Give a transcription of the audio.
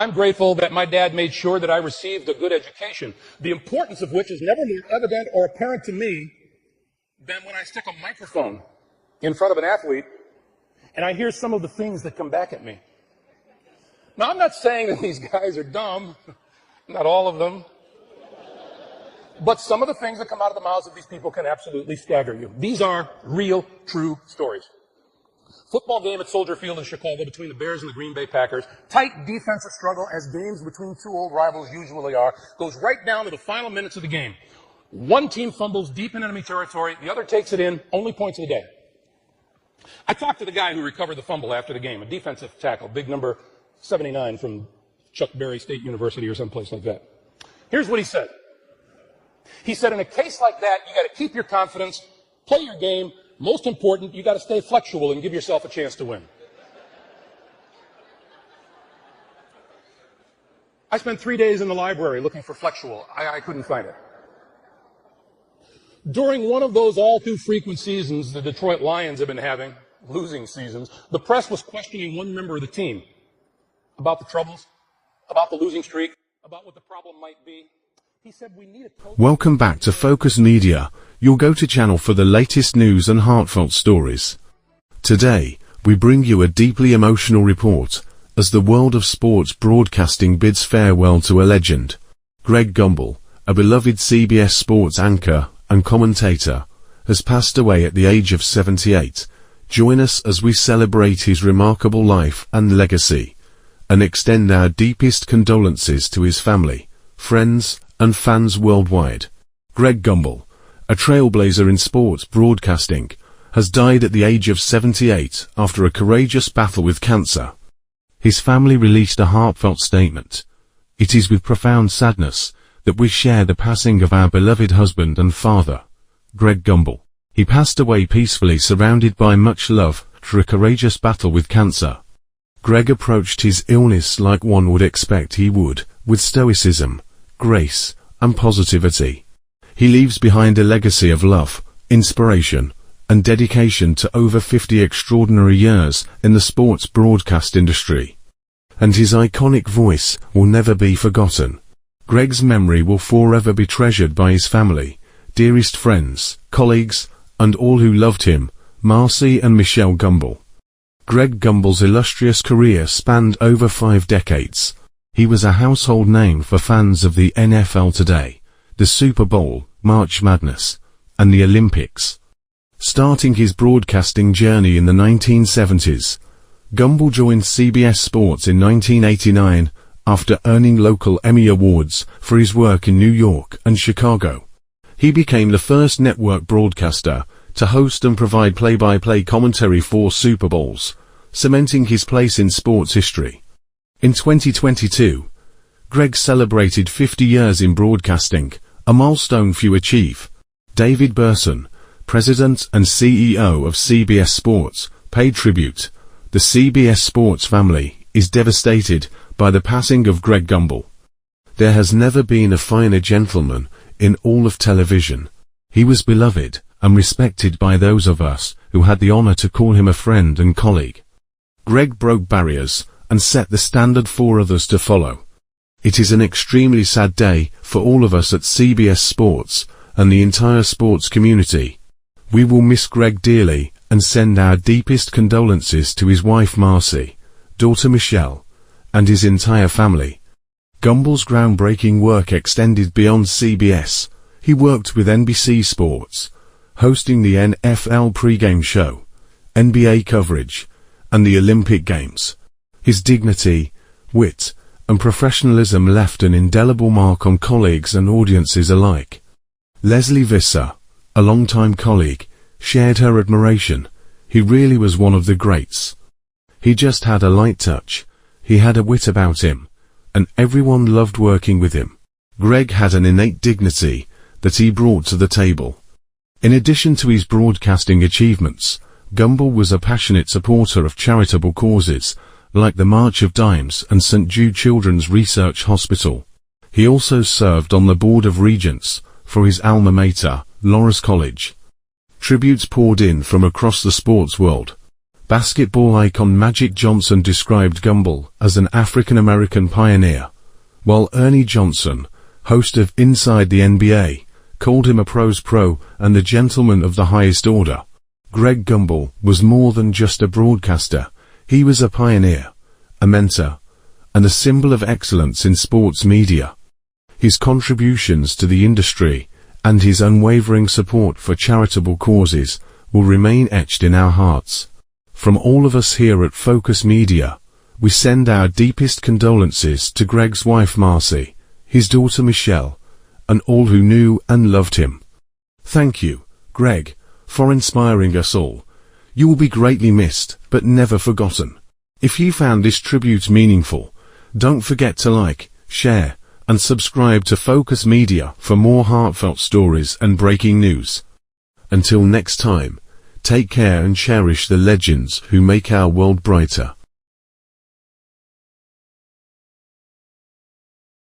I'm grateful that my dad made sure that I received a good education, the importance of which is never more evident or apparent to me than when I stick a microphone in front of an athlete and I hear some of the things that come back at me. Now, I'm not saying that these guys are dumb, not all of them, but some of the things that come out of the mouths of these people can absolutely stagger you. These are real, true stories. Football game at Soldier Field in Chicago between the Bears and the Green Bay Packers. Tight defensive struggle, as games between two old rivals usually are. Goes right down to the final minutes of the game. One team fumbles deep in enemy territory. The other takes it in. Only points of the day. I talked to the guy who recovered the fumble after the game, a defensive tackle, big number 79 from Chuck Berry State University or someplace like that. Here's what he said. He said, in a case like that, you got to keep your confidence, play your game. Most important, you got to stay flexible and give yourself a chance to win. I spent 3 days in the library looking for flexible. I couldn't find it. During one of those all too frequent seasons the Detroit Lions have been having, losing seasons, the press was questioning one member of the team about the troubles, about the losing streak, about what the problem might be. He said, we need a coach. Welcome back to Focus Media, your go-to channel for the latest news and heartfelt stories. Today, we bring you a deeply emotional report as the world of sports broadcasting bids farewell to a legend. Greg Gumbel, a beloved CBS Sports anchor and commentator, has passed away at the age of 78. Join us as we celebrate his remarkable life and legacy, and extend our deepest condolences to his family, friends, and fans worldwide. Greg Gumbel, a trailblazer in sports broadcasting, has died at the age of 78 after a courageous battle with cancer. His family released a heartfelt statement. It is with profound sadness that we share the passing of our beloved husband and father, Greg Gumbel. He passed away peacefully, surrounded by much love, after a courageous battle with cancer. Greg approached his illness like one would expect he would, with stoicism, grace, and positivity. He leaves behind a legacy of love, inspiration, and dedication to over 50 extraordinary years in the sports broadcast industry. And his iconic voice will never be forgotten. Greg's memory will forever be treasured by his family, dearest friends, colleagues, and all who loved him, Marcy and Michelle Gumbel. Greg Gumbel's illustrious career spanned over 5 decades. He was a household name for fans of the NFL today, the Super Bowl, March Madness, and the Olympics. Starting his broadcasting journey in the 1970s, Gumbel joined CBS Sports in 1989 after earning local Emmy Awards for his work in New York and Chicago. He became the first network broadcaster to host and provide play-by-play commentary for Super Bowls, cementing his place in sports history. In 2022, Greg celebrated 50 years in broadcasting, a milestone few achieve. David Burson, President and CEO of CBS Sports, paid tribute. The CBS Sports family is devastated by the passing of Greg Gumbel. There has never been a finer gentleman in all of television. He was beloved and respected by those of us who had the honor to call him a friend and colleague. Greg broke barriers and set the standard for others to follow. It is an extremely sad day for all of us at CBS Sports and the entire sports community. We will miss Greg dearly and send our deepest condolences to his wife Marcy, daughter Michelle, and his entire family. Gumbel's groundbreaking work extended beyond CBS. He worked with NBC Sports, hosting the NFL pregame show, NBA coverage, and the Olympic Games. His dignity, wit, and professionalism left an indelible mark on colleagues and audiences alike. Leslie Visser, a longtime colleague, shared her admiration. He really was one of the greats. He just had a light touch. He had a wit about him, and everyone loved working with him. Greg had an innate dignity that he brought to the table. In addition to his broadcasting achievements, Gumbel was a passionate supporter of charitable causes, like the March of Dimes and St. Jude Children's Research Hospital. He also served on the Board of Regents for his alma mater, Loras College. Tributes poured in from across the sports world. Basketball icon Magic Johnson described Gumbel as an African-American pioneer, while Ernie Johnson, host of Inside the NBA, called him a pro's pro and a gentleman of the highest order. Greg Gumbel was more than just a broadcaster. He was a pioneer, a mentor, and a symbol of excellence in sports media. His contributions to the industry and his unwavering support for charitable causes will remain etched in our hearts. From all of us here at Focus Media, we send our deepest condolences to Greg's wife Marcy, his daughter Michelle, and all who knew and loved him. Thank you, Greg, for inspiring us all. You will be greatly missed, but never forgotten. If you found this tribute meaningful, don't forget to like, share, and subscribe to Focus Media for more heartfelt stories and breaking news. Until next time, take care and cherish the legends who make our world brighter.